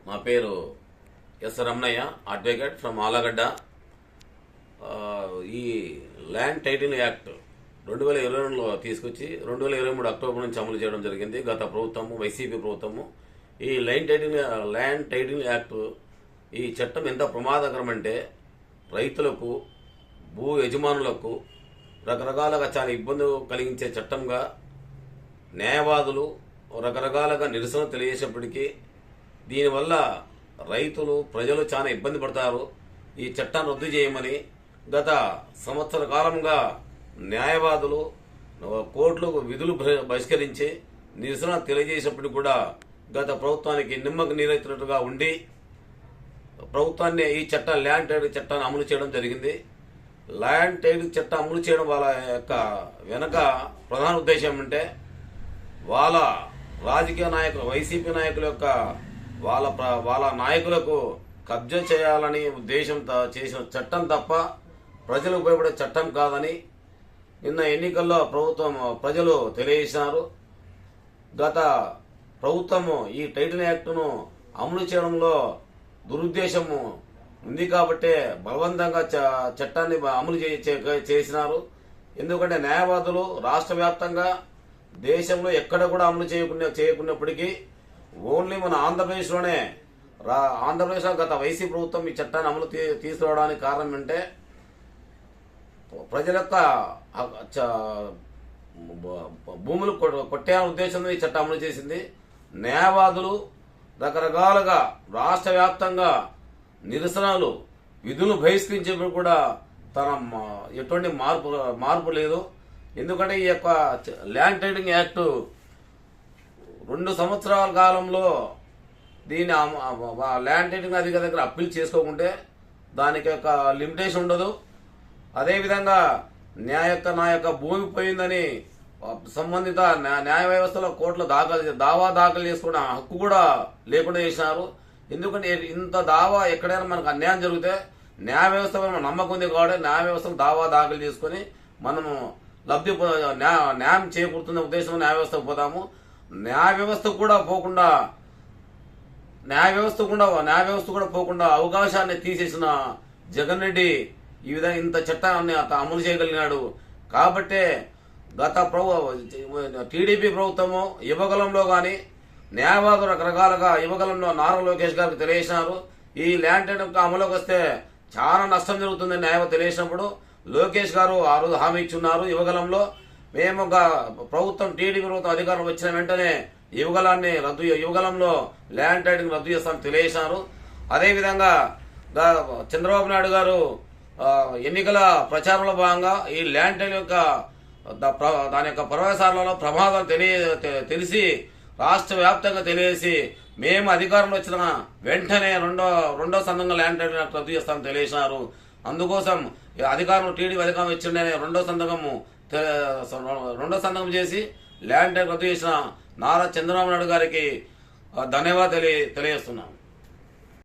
మా పేరు S Ramanaiah, advocate from Allagadda. ఈ ల్యాండ్ టైటిల్ యాక్ట్ 2022లో తీసుకొచ్చి 2023 అక్టోబర్ నుంచి అమలు చేయడం జరిగింది. గత ప్రభుత్వము, వైసీపీ ప్రభుత్వము. ఈ ల్యాండ్ టైటిల్ యాక్ట్ ఈ చట్టం ఎంత ప్రమాదకరం అంటే రైతులకు, భూ యజమానులకు రకరకాలుగా చాలా ఇబ్బంది కలిగించే చట్టంగా న్యాయవాదులు రకరకాలుగా నిరసన తెలియజేసేప్పటికీ దీనివల్ల రైతులు, ప్రజలు చాలా ఇబ్బంది పడతారు. ఈ చట్టాన్ని రద్దు చేయమని గత సంవత్సర కాలంగా న్యాయవాదులు కోర్టులకు విధులు బహిష్కరించి నిరసన తెలియజేసినప్పటికీ కూడా గత ప్రభుత్వానికి నిమ్మకు నీరెత్తినట్టుగా ఉండి ప్రభుత్వాన్ని ఈ చట్టం ల్యాండ్ టైటిల్ చట్టాన్ని అమలు చేయడం జరిగింది. ల్యాండ్ టైటిల్ చట్టం అమలు చేయడం వాళ్ళ యొక్క వెనక ప్రధాన ఉద్దేశం అంటే వాళ్ళ రాజకీయ నాయకులు, వైసీపీ నాయకుల యొక్క వాళ్ళ నాయకులకు కబ్జా చేయాలని ఉద్దేశంతో చేసిన చట్టం తప్ప ప్రజలకు ఉపయోగపడే చట్టం కాదని నిన్న ఎన్నికల్లో ప్రజలు తెలియజేసినారు. గత ప్రభుత్వము ఈ టైటిల్ యాక్ట్ను అమలు చేయడంలో దురుద్దేశము ఉంది కాబట్టే బలవంతంగా చట్టాన్ని అమలు చేసినారు. ఎందుకంటే న్యాయవాదులు రాష్ట్ర వ్యాప్తంగా దేశంలో ఎక్కడ కూడా అమలు చేయకున్నప్పటికీ ఓన్లీ మన ఆంధ్రప్రదేశ్లోనే గత వైసీపీ ప్రభుత్వం ఈ చట్టాన్ని అమలు తీసుకురావడానికి కారణం అంటే ప్రజల యొక్క భూములు కొట్టేయాలనే ఉద్దేశంతో ఈ చట్టం అమలు చేసింది. న్యాయవాదులు రకరకాలుగా రాష్ట్ర వ్యాప్తంగా నిరసనలు, విధులు బహిష్కరించేప్పుడు కూడా ఎటువంటి మార్పు లేదు. ఎందుకంటే ఈ యొక్క ల్యాండ్ టైటిల్ యాక్ట్ 2 సంవత్సరాల కాలంలో దీని ల్యాండ్ టైటిల్ అధికారి దగ్గర అప్పీల్ చేసుకోకుంటే దానికి ఒక లిమిటేషన్ ఉండదు. అదేవిధంగా నా యొక్క భూమి పోయిందని సంబంధిత న్యాయ వ్యవస్థలో కోర్టులో దావా దాఖలు చేసుకున్న హక్కు కూడా లేకుండా చేసినారు. ఎందుకంటే ఇంత దావా ఎక్కడైనా మనకు అన్యాయం జరిగితే న్యాయ వ్యవస్థ నమ్మకం ఉంది కాబట్టి న్యాయ వ్యవస్థకు దావా దాఖలు చేసుకుని మనము న్యాయం చేకూరుతున్న ఉద్దేశంలో న్యాయ వ్యవస్థకు పోతాము. న్యాయ వ్యవస్థ కూడా పోకుండా అవకాశాన్ని తీసేసిన జగన్ రెడ్డి ఈ విధంగా ఇంత చట్టాన్ని అమలు చేయగలిగినాడు. కాబట్టే గత టీడీపీ ప్రభుత్వము యువగలంలో కానీ న్యాయవాదులు రకరకాలుగా యువగలంలో నారా లోకేష్ గారికి తెలియజేసినారు. ఈ ల్యాండ్ టైటిల్ అమలుకి వస్తే చాలా నష్టం జరుగుతుందని న్యాయవాది తెలియజేసినప్పుడు లోకేష్ గారు ఆ రోజు హామీ ఇచ్చున్నారు. యువగలంలో మేము ప్రభుత్వం, టీడీపీ ప్రభుత్వం అధికారం వచ్చిన వెంటనే యువగలంలో ల్యాండ్ టైటిల్ రద్దు చేస్తామని తెలియజేశారు. అదేవిధంగా చంద్రబాబు నాయుడు గారు ఎన్నికల ప్రచారంలో భాగంగా ఈ ల్యాండ్ టైటిల్ యొక్క దాని యొక్క ప్రవేశాలలో ప్రమాదాలు తెలిసి రాష్ట్ర వ్యాప్తంగా తెలియజేసి మేము అధికారంలో వచ్చిన వెంటనే రెండో సందర్భంగా ల్యాండ్ టైటిల్ రద్దు చేస్తామని తెలియజేశారు. అందుకోసం టీడీపీ అధికారం ఇచ్చిండే రెండో సంతకం చేసి ల్యాండ్ టైటిల్ రద్దు చేసిన నారా చంద్రబాబు నాయుడు గారికి ధన్యవాదాలు తెలియజేస్తున్నాం.